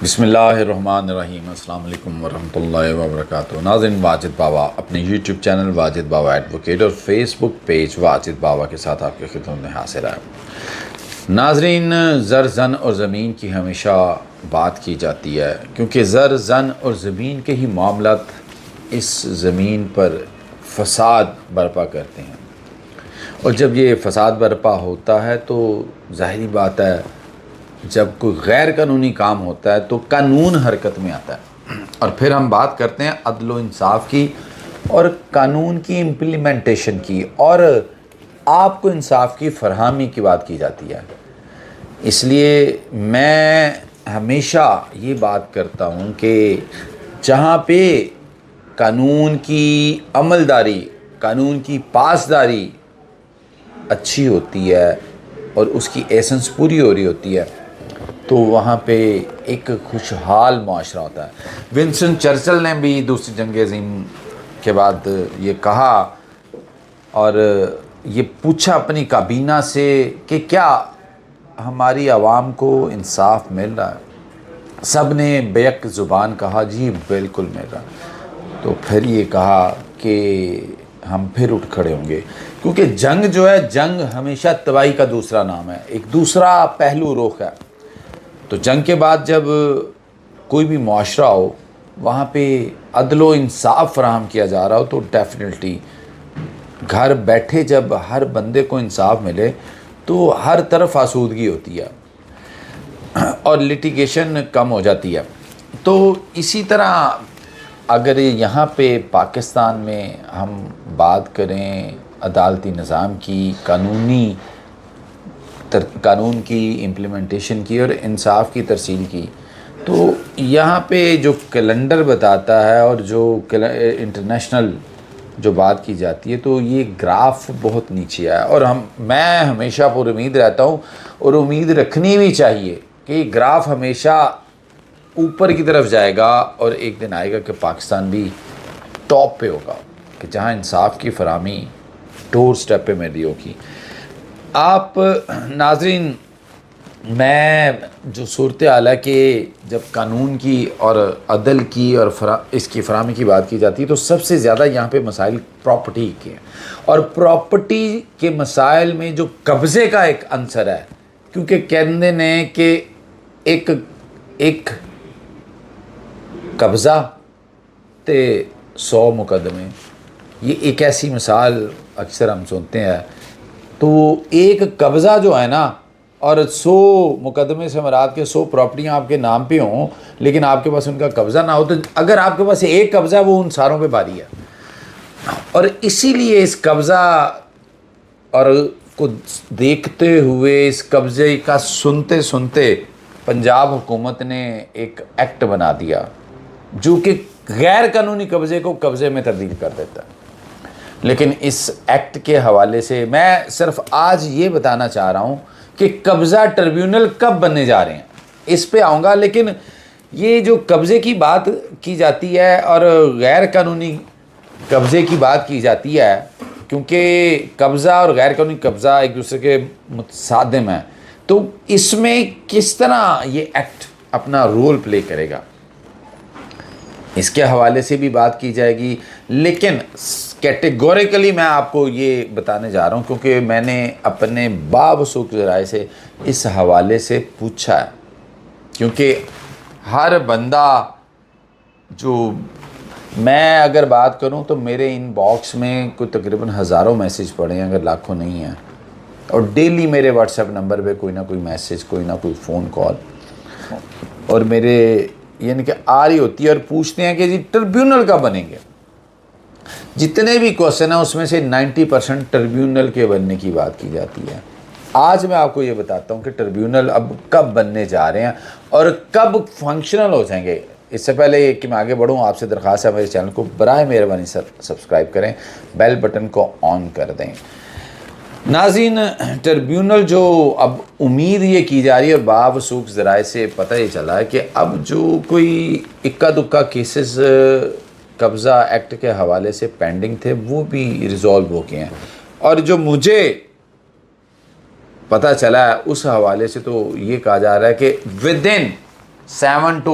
بسم اللہ الرحمن الرحیم۔ السلام علیکم ورحمۃ اللہ وبرکاتہ۔ ناظرین، واجد بابا اپنے یوٹیوب چینل واجد بابا ایڈوکیٹ اور فیس بک پیج واجد بابا کے ساتھ آپ کی خدمت میں حاضر ہے۔ ناظرین، زر زن اور زمین کی ہمیشہ بات کی جاتی ہے، کیونکہ زر زن اور زمین کے ہی معاملات اس زمین پر فساد برپا کرتے ہیں، اور جب یہ فساد برپا ہوتا ہے تو ظاہری بات ہے، جب کوئی غیر قانونی کام ہوتا ہے تو قانون حرکت میں آتا ہے، اور پھر ہم بات کرتے ہیں عدل و انصاف کی اور قانون کی امپلیمنٹیشن کی، اور آپ کو انصاف کی فراہمی کی بات کی جاتی ہے۔ اس لیے میں ہمیشہ یہ بات کرتا ہوں کہ جہاں پہ قانون کی عملداری، قانون کی پاسداری اچھی ہوتی ہے اور اس کی ایسنس پوری ہو رہی ہوتی ہے تو وہاں پہ ایک خوشحال معاشرہ ہوتا ہے۔ ونسٹن چرچل نے بھی دوسری جنگ عظیم کے بعد یہ کہا اور یہ پوچھا اپنی کابینہ سے کہ کیا ہماری عوام کو انصاف مل رہا ہے؟ سب نے بیک زبان کہا جی بالکل مل رہا۔ تو پھر یہ کہا کہ ہم پھر اٹھ کھڑے ہوں گے، کیونکہ جنگ جو ہے، جنگ ہمیشہ تباہی کا دوسرا نام ہے، ایک دوسرا پہلو رخ ہے۔ تو جنگ کے بعد جب کوئی بھی معاشرہ ہو وہاں پہ عدل و انصاف فراہم کیا جا رہا ہو تو ڈیفینیٹلی گھر بیٹھے جب ہر بندے کو انصاف ملے تو ہر طرف آسودگی ہوتی ہے اور لٹیگیشن کم ہو جاتی ہے۔ تو اسی طرح اگر یہاں پہ پاکستان میں ہم بات کریں عدالتی نظام کی، قانون کی امپلیمنٹیشن کی اور انصاف کی ترسیل کی، تو یہاں پہ جو کیلنڈر بتاتا ہے اور جو انٹرنیشنل جو بات کی جاتی ہے تو یہ گراف بہت نیچے ہے، اور میں ہمیشہ پر امید رہتا ہوں اور امید رکھنی بھی چاہیے کہ یہ گراف ہمیشہ اوپر کی طرف جائے گا اور ایک دن آئے گا کہ پاکستان بھی ٹاپ پہ ہوگا، کہ جہاں انصاف کی فراہمی ڈور سٹیپ پہ میری ہوگی۔ آپ ناظرین، میں جو صورتحال ہے کہ جب قانون کی اور عدل کی اور اس کی فراہمی کی بات کی جاتی ہے تو سب سے زیادہ یہاں پہ مسائل پراپرٹی کے ہیں، اور پراپرٹی کے مسائل میں جو قبضے کا ایک عنصر ہے، کیونکہ کہتے ہیں کہ ایک قبضہ تے 100 مقدمے، یہ ایک ایسی مثال اکثر ہم سنتے ہیں۔ تو ایک قبضہ جو ہے نا، اور 100 مقدمے سے مراد کے 100 پراپرٹیاں آپ کے نام پہ ہوں لیکن آپ کے پاس ان کا قبضہ نہ ہو، تو اگر آپ کے پاس ایک قبضہ ہے وہ ان ساروں پہ بھاری ہے، اور اسی لیے اس قبضہ اور کو دیکھتے ہوئے، اس قبضے کا سنتے پنجاب حکومت نے ایک ایکٹ بنا دیا جو کہ غیر قانونی قبضے کو قبضے میں تبدیل کر دیتا ہے۔ لیکن اس ایکٹ کے حوالے سے میں صرف آج یہ بتانا چاہ رہا ہوں کہ قبضہ ٹریبیونل کب بننے جا رہے ہیں، اس پہ آؤں گا۔ لیکن یہ جو قبضے کی بات کی جاتی ہے اور غیر قانونی قبضے کی بات کی جاتی ہے، کیونکہ قبضہ اور غیر قانونی قبضہ ایک دوسرے کے متصادم ہیں، تو اس میں کس طرح یہ ایکٹ اپنا رول پلے کرے گا اس کے حوالے سے بھی بات کی جائے گی۔ لیکن کیٹیگوریکلی میں آپ کو یہ بتانے جا رہا ہوں کیونکہ میں نے اپنے باوثوق ذرائع سے اس حوالے سے پوچھا ہے، کیونکہ ہر بندہ جو، میں اگر بات کروں تو میرے ان باکس میں کوئی تقریباً ہزاروں میسیج پڑے ہیں، اگر لاکھوں نہیں ہیں، اور ڈیلی میرے واٹس ایپ نمبر پہ کوئی نہ کوئی میسیج، کوئی نہ کوئی فون کال اور میرے یعنی کہ آ رہی ہوتی ہے، اور پوچھتے ہیں کہ جی ٹربیونل کب بنیں گے۔ جتنے بھی کوشچن ہیں اس میں سے 90% ٹربیونل کے بننے کی بات کی جاتی ہے۔ آج میں آپ کو یہ بتاتا ہوں کہ ٹربیونل اب کب بننے جا رہے ہیں اور کب فنکشنل ہو جائیں گے۔ اس سے پہلے کہ میں آگے بڑھوں، آپ سے درخواست ہے میرے چینل کو برائے مہربانی سبسکرائب کریں، بیل بٹن کو آن کر دیں۔ ناظرین، ٹربیونل جو اب امید یہ کی جا رہی ہے، اور باوثوق ذرائع سے پتہ یہ چلا ہے کہ اب جو کوئی اکا دکا کیسز قبضہ ایکٹ کے حوالے سے پینڈنگ تھے وہ بھی ریزالو ہو گئے ہیں، اور جو مجھے پتہ چلا ہے اس حوالے سے تو یہ کہا جا رہا ہے کہ ودن 7 to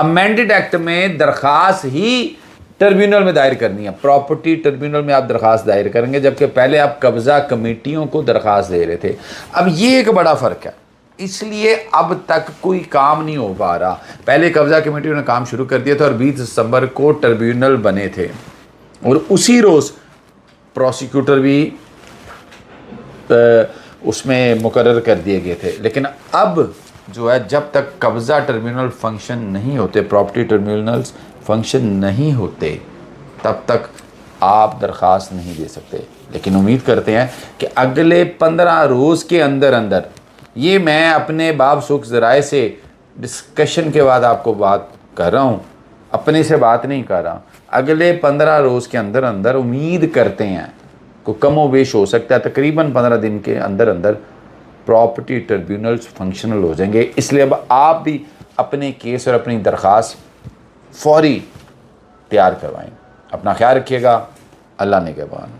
امینڈڈ ایکٹ میں درخواست ہی ٹربیونل میں دائر کرنی ہے، پراپرٹی ٹربیونل میں آپ درخواست دائر کریں گے، جبکہ پہلے آپ قبضہ کمیٹیوں کو درخواست دے رہے تھے۔ اب یہ ایک بڑا فرق ہے، اس لیے اب تک کوئی کام نہیں ہو پا رہا۔ پہلے قبضہ کمیٹیوں نے کام شروع کر دیا تھا اور 20 دسمبر کو ٹربیونل بنے تھے اور اسی روز پروسیکیوٹر بھی اس میں مقرر کر دیے گئے تھے۔ لیکن اب جو ہے جب تک قبضہ ٹربیونل فنکشن نہیں ہوتے، پراپرٹی ٹربیونلز فنکشن نہیں ہوتے، تب تک آپ درخواست نہیں دے سکتے۔ لیکن امید کرتے ہیں کہ اگلے 15 روز کے اندر یہ میں اپنے باب سکھ ذرائع سے ڈسکشن کے بعد آپ کو بات کر رہا ہوں، اپنے سے بات نہیں کر رہا، اگلے 15 روز کے اندر امید کرتے ہیں کو کم و بیش ہو سکتا ہے، تقریباً 15 دن کے اندر پراپرٹی ٹربیونلز فنکشنل ہو جائیں گے۔ اس لیے اب آپ بھی اپنے کیس اور اپنی درخواست فوری تیار کروائیں۔ اپنا خیال رکھیے گا، اللہ نگہبان۔